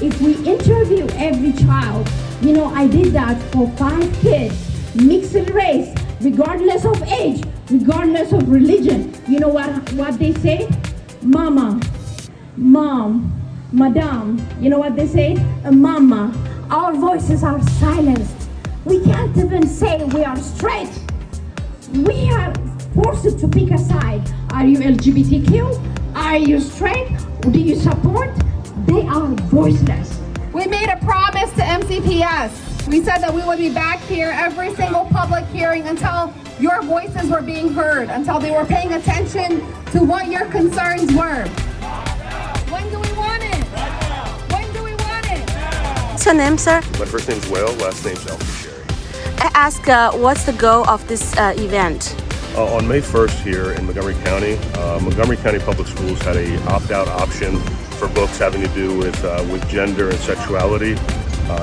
If we interview every child, I did that for 5 kids, mixed race, regardless of age, regardless of religion. You know what they say? Mama, mom, madam. You know what they say? Mama. Our voices are silenced. We can't even say we are straight. We are forced to pick a side. Are you LGBTQ? Are you straight? Do you support? They are voiceless. We made a promise to MCPS. We said that we would be back here every single public hearing until your voices were being heard, until they were paying attention to what your concerns were. When do we want it? When do we want it? What's your name, sir? My first name's Will, last name's Sherry. I ask, what's the goal of this event? On May 1st here in Montgomery County, Montgomery County Public Schools had a opt-out option for books having to do with gender and sexuality.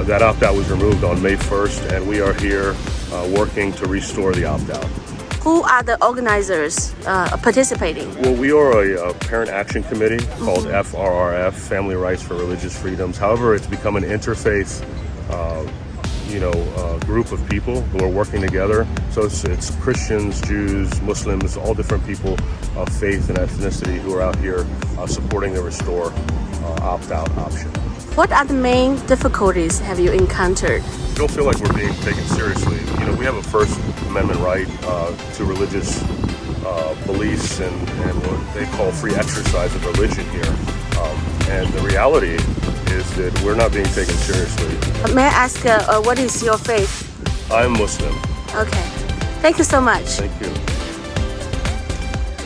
That opt-out was removed on May 1st, and we are here working to restore the opt-out. Who are the organizers participating? Well, we are a parent action committee called FRRF, Family Rights for Religious Freedoms. However, it's become an interfaith group of people who are working together. So it's Christians, Jews, Muslims, all different people of faith and ethnicity who are out here supporting the Restore opt-out option. What are the main difficulties have you encountered? I don't feel like we're being taken seriously. We have a First Amendment right to religious beliefs and what they call free exercise of religion here. And the reality is that we're not being taken seriously. May I ask, what is your faith? I'm Muslim. Okay. Thank you so much. Thank you.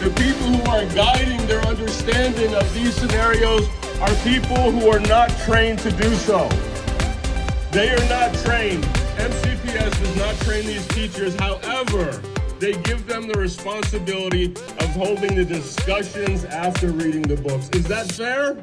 The people who are guiding their understanding of these scenarios are people who are not trained to do so. They are not trained. MCPS does not train these teachers. However, they give them the responsibility of holding the discussions after reading the books. Is that fair?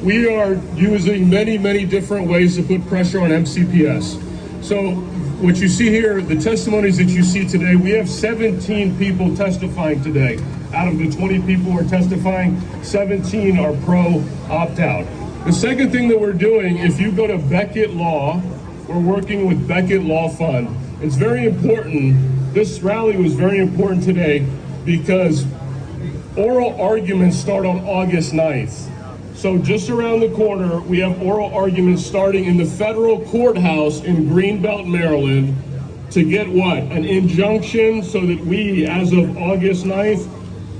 We are using many different ways to put pressure on MCPS. So what you see here, the testimonies that you see today, we have 17 people testifying today. Out of the 20 people who are testifying, 17 are pro opt-out. The second thing that we're doing, if you go to Beckett Law, we're working with Beckett Law Fund. It's very important. This rally was very important today because oral arguments start on August 9th. So just around the corner, we have oral arguments starting in the federal courthouse in Greenbelt, Maryland, to get what? An injunction so that we, as of August 9th,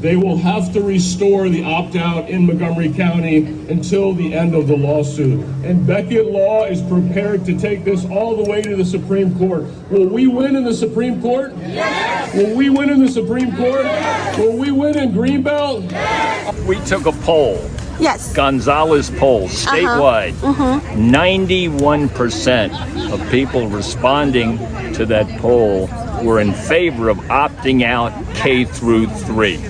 they will have to restore the opt-out in Montgomery County until the end of the lawsuit. And Beckett Law is prepared to take this all the way to the Supreme Court. Will we win in the Supreme Court? Yes. Will we win in the Supreme Court? Yes. Will we win in Greenbelt? Yes. We took a poll. Yes. Gonzalez poll, statewide. 91% of people responding to that poll were in favor of opting out K through 3.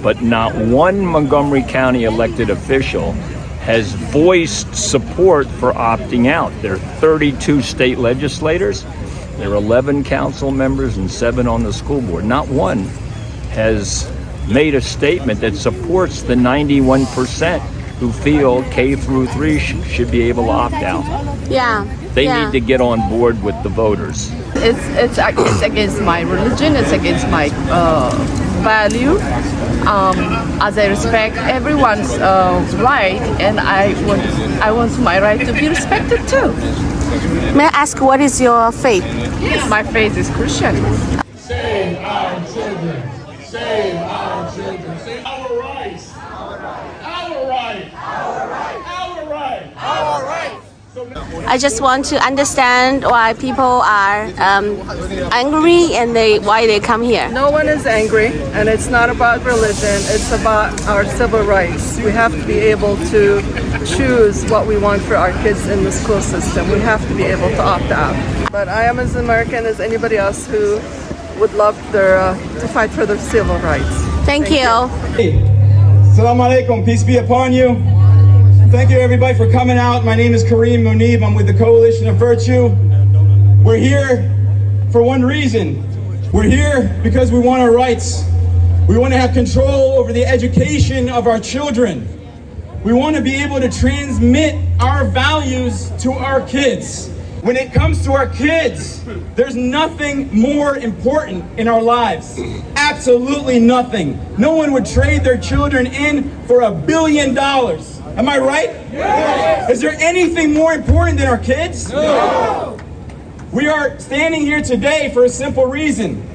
But not one Montgomery County elected official has voiced support for opting out. There are 32 state legislators, there are 11 council members and 7 on the school board. Not one has made a statement that supports the 91% who feel K through 3 should be able to opt out. Yeah. They need to get on board with the voters. It's against my religion. It's against my value. As I respect everyone's right, and I want my right to be respected too. May I ask, what is your faith? My faith is Christian. Save our children. Save our children. Save our rights. Our right. Our right. Our right. Our right. Our right. So now I just want to understand why people are angry and why they come here. No one is angry, and it's not about religion, it's about our civil rights. We have to be able to choose what we want for our kids in the school system. We have to be able to opt out. But I am as American as anybody else who would love to fight for their civil rights. Thank you. Assalamu alaikum, peace be upon you. Thank you everybody for coming out. My name is Kareem Munib. I'm with the Coalition of Virtue. We're here for one reason. We're here because we want our rights. We want to have control over the education of our children. We want to be able to transmit our values to our kids. When it comes to our kids, there's nothing more important in our lives. Absolutely nothing. No one would trade their children in for $1 billion. Am I right? Yes. Is there anything more important than our kids? No. We are standing here today for a simple reason.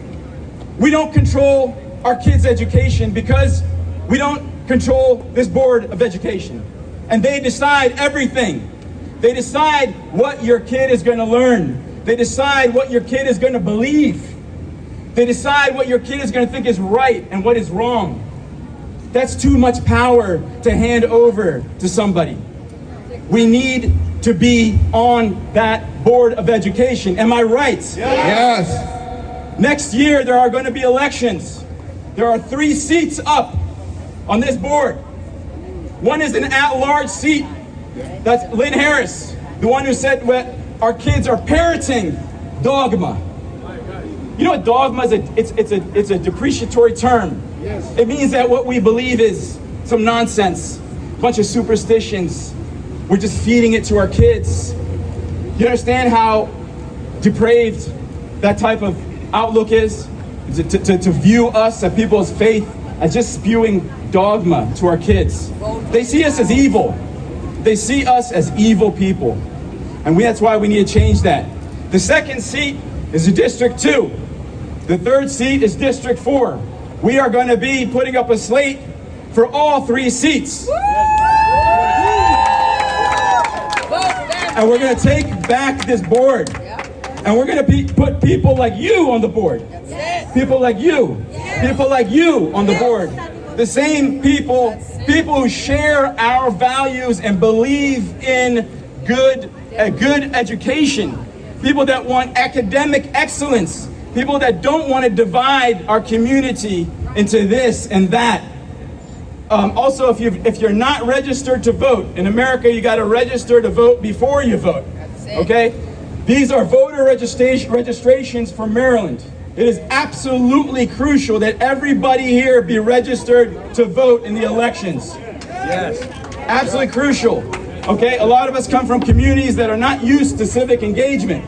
We don't control our kids' education because we don't control this Board of Education. And they decide everything. They decide what your kid is going to learn. They decide what your kid is going to believe. They decide what your kid is going to think is right and what is wrong. That's too much power to hand over to somebody. We need to be on that Board of Education. Am I right? Yes. Next year, there are going to be elections. There are 3 seats up on this board. One is an at-large seat. That's Lynn Harris, the one who said our kids are parroting dogma. You know what dogma is? It's a depreciatory term. Yes. It means that what we believe is some nonsense, a bunch of superstitions. We're just feeding it to our kids. You understand how depraved that type of outlook is? To view us, as people's faith, as just spewing dogma to our kids. They see us as evil. They see us as evil people. And that's why we need to change that. The second seat is District 2. The third seat is District 4. We are going to be putting up a slate for all 3 seats. And we're going to take back this board. And we're going to put people like you on the board. People like you. People like you on the board. The same people who share our values and believe in a good education. People that want academic excellence. People that don't want to divide our community into this and that. Also, if you're not registered to vote, in America you got to register to vote before you vote. Okay? These are voter registrations for Maryland. It is absolutely crucial that everybody here be registered to vote in the elections. Yes. Absolutely crucial. Okay? A lot of us come from communities that are not used to civic engagement.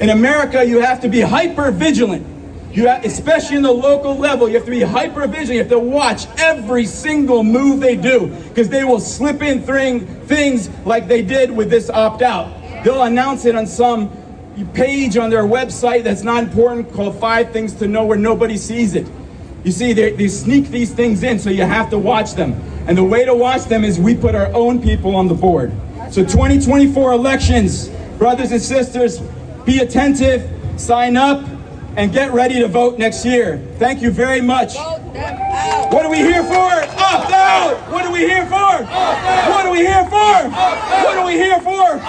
In America, you have to be hyper vigilant. Especially in the local level, you have to be hyper vigilant. You have to watch every single move they do, because they will slip in things like they did with this opt-out. They'll announce it on some page on their website that's not important, called 5 Things to Know, where nobody sees it. You see, they sneak these things in, so you have to watch them. And the way to watch them is we put our own people on the board. So 2024 elections, brothers and sisters, be attentive, sign up, and get ready to vote next year. Thank you very much. What are we here for? Opt out! What are we here for? What are we here for? What are we here for?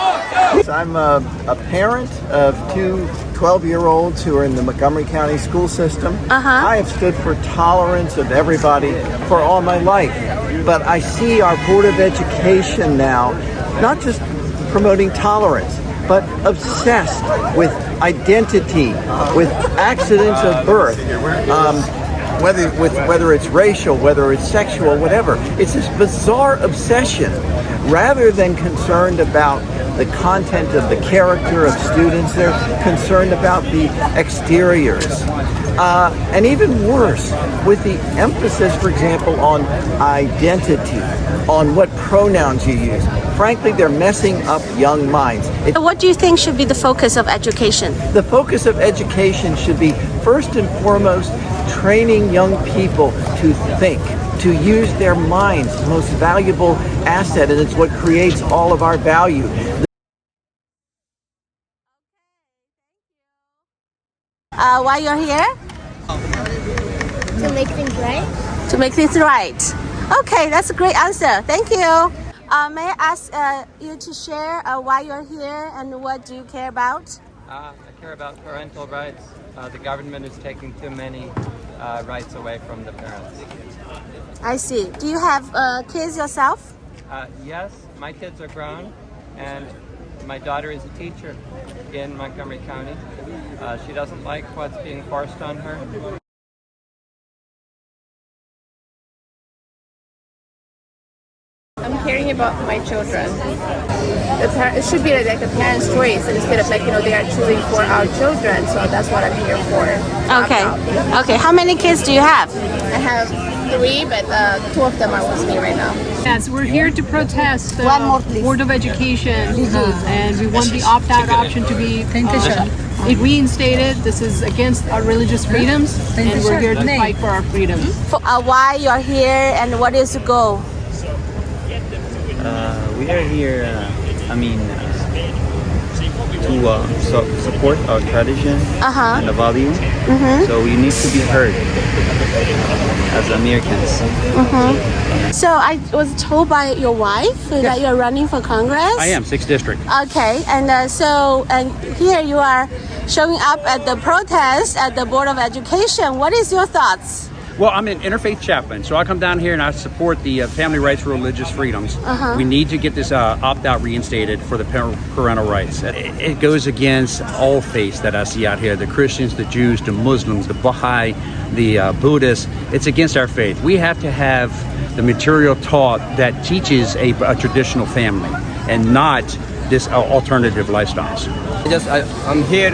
I'm a parent of 2 12-year-olds who are in the Montgomery County school system. I have stood for tolerance of everybody for all my life. But I see our Board of Education now not just promoting tolerance, but obsessed with identity, with accidents of birth, whether it's racial, whether it's sexual, whatever. It's this bizarre obsession, rather than concerned about the content of the character of students. They're concerned about the exteriors. And even worse, with the emphasis, for example, on identity, on what pronouns you use. Frankly, they're messing up young minds. What do you think should be the focus of education? The focus of education should be, first and foremost, training young people to think, to use their minds, the most valuable asset, and it's what creates all of our value. why you're here? To make things right. To make things right. Okay, that's a great answer. Thank you. May I ask you to share why you're here and what do you care about? I care about parental rights. The government is taking too many rights away from the parents. I see. Do you have kids yourself? Yes, my kids are grown, and my daughter is a teacher in Montgomery County. She doesn't like what's being forced on her. I'm caring about my children. It should be like a parent's choice instead of they are choosing for our children. So that's what I'm here for. Okay. Okay. How many kids do you have? I have 3, but 2 of them are with me right now. Yes, we're here to protest the One more, please. Board of Education, and we want the opt-out option to be reinstated. This is against our religious freedoms, and we're here to fight for our freedoms. Why you're here and what is the goal? We are here, to support our tradition and the value. So we need to be heard as Americans. So I was told by your wife that you're running for Congress. I am, 6th District. Okay, and here you are showing up at the protest at the Board of Education. What is your thoughts? Well, I'm an interfaith chaplain, so I come down here and I support the family rights, religious freedoms. We need to get this opt-out reinstated for the parental rights. It goes against all faiths that I see out here, the Christians, the Jews, the Muslims, the Baha'i, the Buddhists. It's against our faith. We have to have the material taught that teaches a traditional family and not this alternative lifestyles. I'm here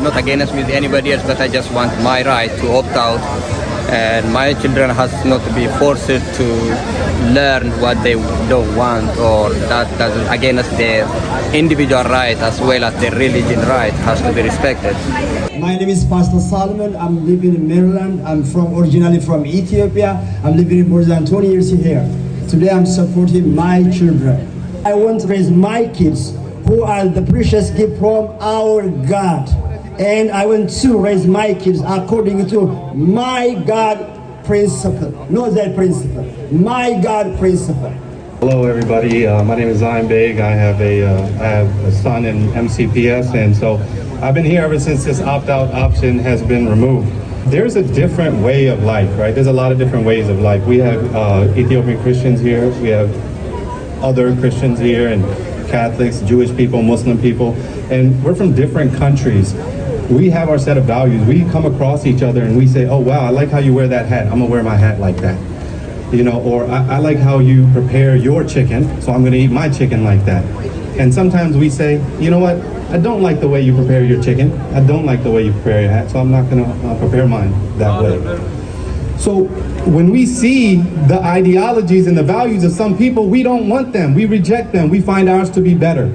not against with anybody else, but I just want my right to opt out. And my children has not to be forced to learn what they don't want, or that against their individual right as well as their religion right has to be respected. My name is Pastor Solomon. I'm living in Maryland. I'm originally from Ethiopia. I'm living more than 20 years here. Today I'm supporting my children. I want to raise my kids who are the precious gift from our God. And I want to raise my kids according to my God principle, not that principle, my God principle. Hello everybody, my name is Zion Beg. I have a son in MCPS, and so I've been here ever since this opt-out option has been removed. There's a different way of life, right? There's a lot of different ways of life. We have Ethiopian Christians here, we have other Christians here, and Catholics, Jewish people, Muslim people, and we're from different countries. We have our set of values. We come across each other and we say, oh wow, I like how you wear that hat. I'm gonna wear my hat like that. Or I like how you prepare your chicken, so I'm gonna eat my chicken like that. And sometimes we say, you know what? I don't like the way you prepare your chicken. I don't like the way you prepare your hat, so I'm not gonna prepare mine that way. So when we see the ideologies and the values of some people, we don't want them. We reject them. We find ours to be better.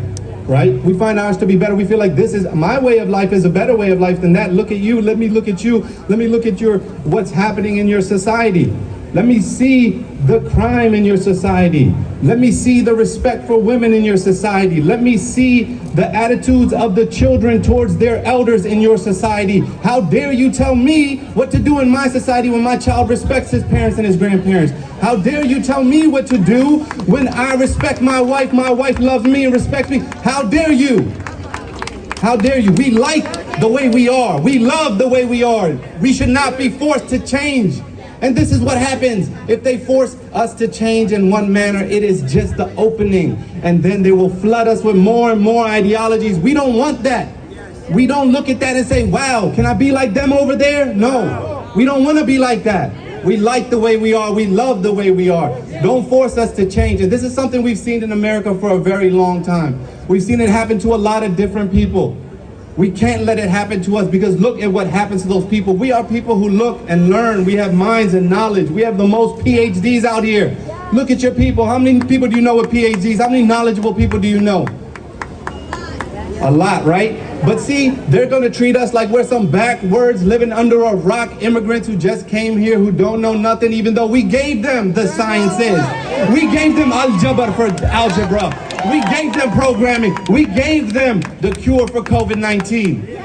Right? We find ours to be better. We feel like this is my way of life is a better way of life than that. Look at you. Let me look at you. Let me look at what's happening in your society. Let me see the crime in your society. Let me see the respect for women in your society. Let me see the attitudes of the children towards their elders in your society. How dare you tell me what to do in my society when my child respects his parents and his grandparents? How dare you tell me what to do when I respect my wife loves me and respects me? How dare you? How dare you? We like the way we are. We love the way we are. We should not be forced to change. And this is what happens. If they force us to change in one manner, it is just the opening. And then they will flood us with more and more ideologies. We don't want that. We don't look at that and say, wow, can I be like them over there? No, we don't want to be like that. We like the way we are. We love the way we are. Don't force us to change. And this is something we've seen in America for a very long time. We've seen it happen to a lot of different people. We can't let it happen to us, because look at what happens to those people. We are people who look and learn. We have minds and knowledge. We have the most PhDs out here. Look at your people. How many people do you know with PhDs? How many knowledgeable people do you know? A lot, right? But see, they're going to treat us like we're some backwards living under a rock immigrants who just came here, who don't know nothing, even though we gave them the sciences. We gave them algebra for algebra. We gave them programming. We gave them the cure for COVID-19.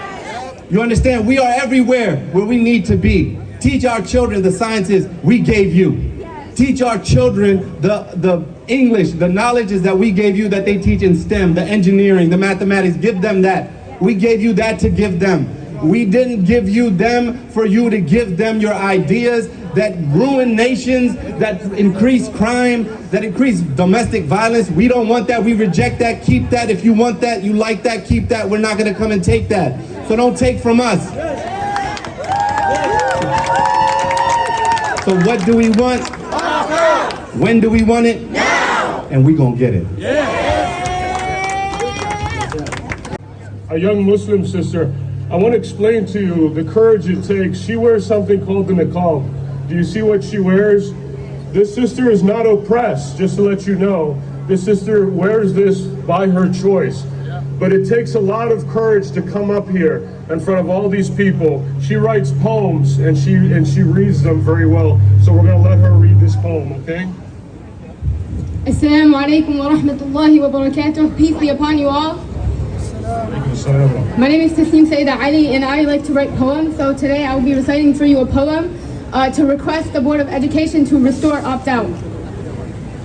You understand? We are everywhere where we need to be. Teach our children the sciences we gave you. Teach our children the English, the knowledges that we gave you that they teach in STEM, the engineering, the mathematics. Give them that. We gave you that to give them. We didn't give you them for you to give them your ideas that ruin nations, that increase crime, that increase domestic violence. We don't want that. We reject that. Keep that. If you want that, you like that, keep that. We're not going to come and take that. So don't take from us. So what do we want? When do we want it? Now! And we gonna get it. A young Muslim sister, I want to explain to you the courage it takes. She wears something called the niqab. Do you see what she wears? This sister is not oppressed, just to let you know. This sister wears this by her choice. But it takes a lot of courage to come up here in front of all these people. She writes poems and she reads them very well. So we're going to let her read this poem, okay? Assalamu alaikum wa rahmatullahi wa barakatuh. Peace be upon you all. My name is Tasneem Sayyida Ali and I like to write poems. So today I will be reciting for you a poem to request the Board of Education to restore opt-out.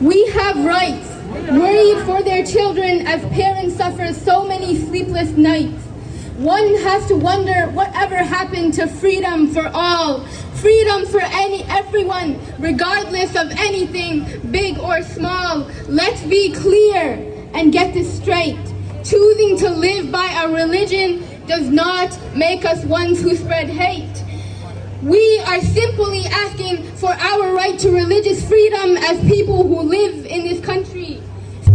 We have rights. Worried for their children as parents suffer so many sleepless nights. One has to wonder whatever happened to freedom for all. Freedom for everyone, regardless of anything, big or small. Let's be clear and get this straight. Choosing to live by our religion does not make us ones who spread hate. We are simply asking for our right to religious freedom as people who live in this country.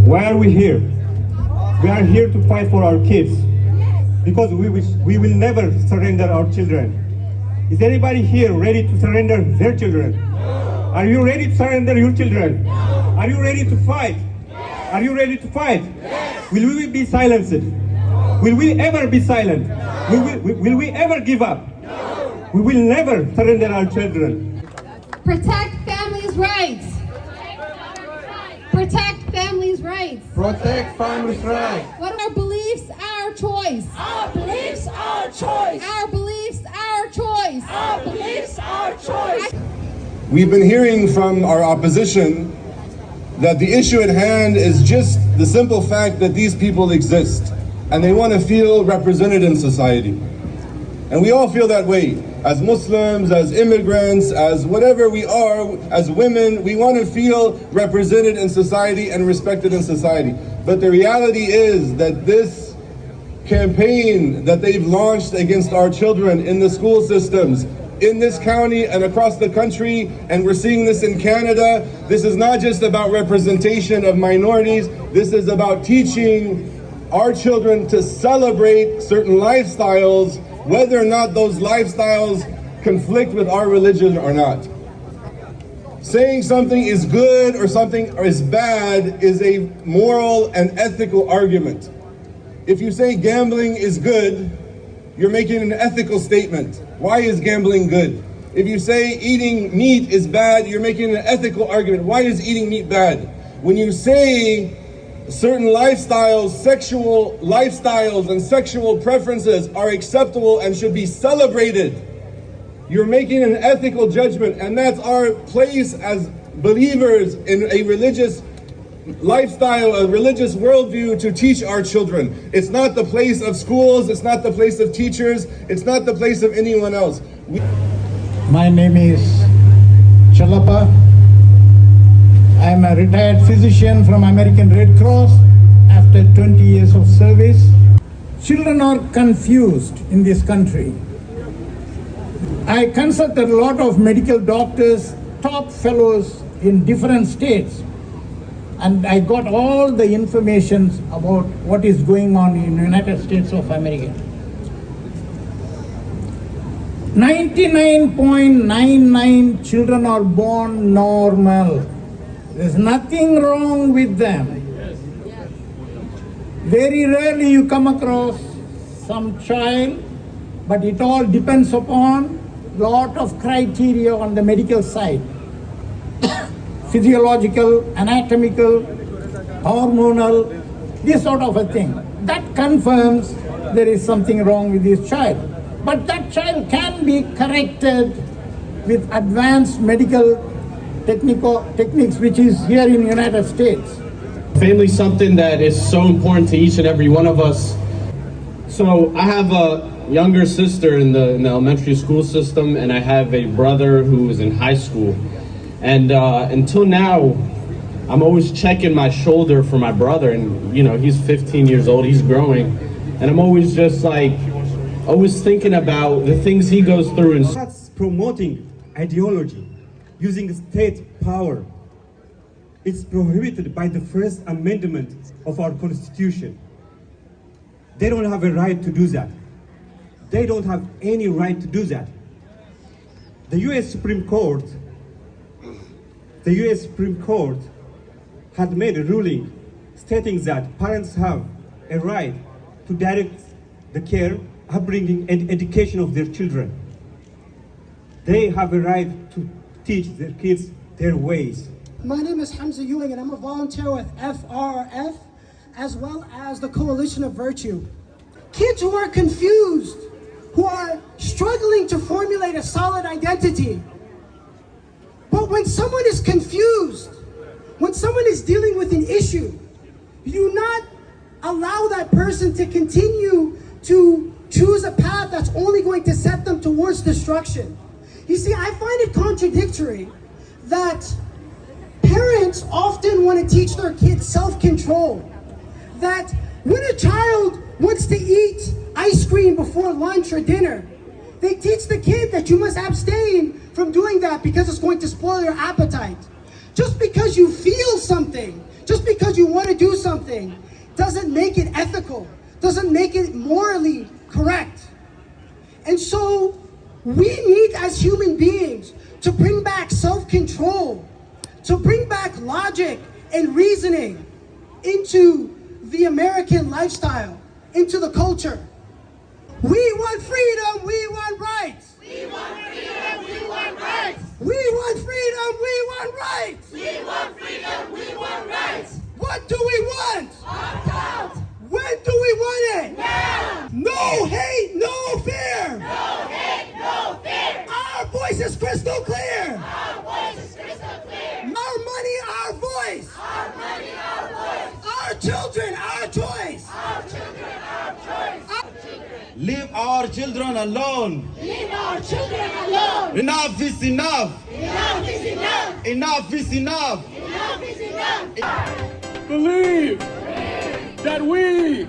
Why are we here? We are here to fight for our kids because we will never surrender our children. Is anybody here ready to surrender their children? Are you ready to surrender your children? Are you ready to fight? Are you ready to fight? Will we be silenced? Will we ever be silent? Will we ever give up? We will never surrender our children. Protect families' rights. Protect families' rights. Protect families' rights. What are our beliefs? Our choice. Our beliefs, our choice. Our beliefs, our choice. Our beliefs, our choice. We've been hearing from our opposition that the issue at hand is just the simple fact that these people exist and they want to feel represented in society. And we all feel that way. As Muslims, as immigrants, as whatever we are, as women, we want to feel represented in society and respected in society. But the reality is that this campaign that they've launched against our children in the school systems, in this county and across the country, and we're seeing this in Canada, this is not just about representation of minorities, this is about teaching our children to celebrate certain lifestyles, whether or not those lifestyles conflict with our religion or not. Saying something is good or something is bad is a moral and ethical argument. If you say gambling is good, you're making an ethical statement. Why is gambling good? If you say eating meat is bad, you're making an ethical argument. Why is eating meat bad? When you say certain lifestyles, sexual lifestyles and sexual preferences are acceptable and should be celebrated, you're making an ethical judgment, and that's our place as believers in a religious lifestyle, a religious worldview to teach our children. It's not the place of schools, it's not the place of teachers, it's not the place of anyone else. My name is Chalapa. I'm a retired physician from American Red Cross after 20 years of service. Children are confused in this country. I consulted a lot of medical doctors, top fellows in different states, and I got all the information about what is going on in the United States of America. 99.99% children are born normal. There's nothing wrong with them. Very rarely you come across some child, but it all depends upon lot of criteria on the medical side. Physiological, anatomical, hormonal, this sort of a thing. That confirms there is something wrong with this child. But that child can be corrected with advanced medical techniques, which is here in the United States. Family is something that is so important to each and every one of us. So I have a younger sister in the elementary school system, and I have a brother who is in high school. And until now, I'm always checking my shoulder for my brother, and you know, he's 15 years old, he's growing, and I'm always just like, always thinking about the things he goes through. And that's promoting ideology, using state power. It's prohibited by the First Amendment of our Constitution. They don't have a right to do that. They don't have any right to do that. The U.S. Supreme Court had made a ruling stating that parents have a right to direct the care, upbringing, and education of their children. They have a right to teach their kids their ways. My name is Hamza Ewing, and I'm a volunteer with FRF, as well as the Coalition of Virtue. Kids who are confused, who are struggling to formulate a solid identity. But when someone is confused, when someone is dealing with an issue, you do not allow that person to continue to choose a path that's only going to set them towards destruction. You see, I find it contradictory that parents often want to teach their kids self-control. That when a child wants to eat ice cream before lunch or dinner, they teach the kid that you must abstain from doing that because it's going to spoil your appetite. Just because you feel something, just because you want to do something, doesn't make it ethical, doesn't make it morally correct. And so we need, as human beings, to bring back self-control, to bring back logic and reasoning into the American lifestyle, into the culture. We want freedom, we want rights. We want freedom, we want rights. We want freedom, we want rights. We want freedom, we want rights. What do we want? Opt-out. When do we want it? Now. No hate, no fear. No hate, no fear. Our voice is crystal clear. Our voice is crystal clear. Our money, our voice. Our money, our voice. Our children, our choice. Our children, our choice. Leave our children alone. Leave our children alone. Enough is enough. Enough is enough. Enough is enough. Enough is enough. Believe that we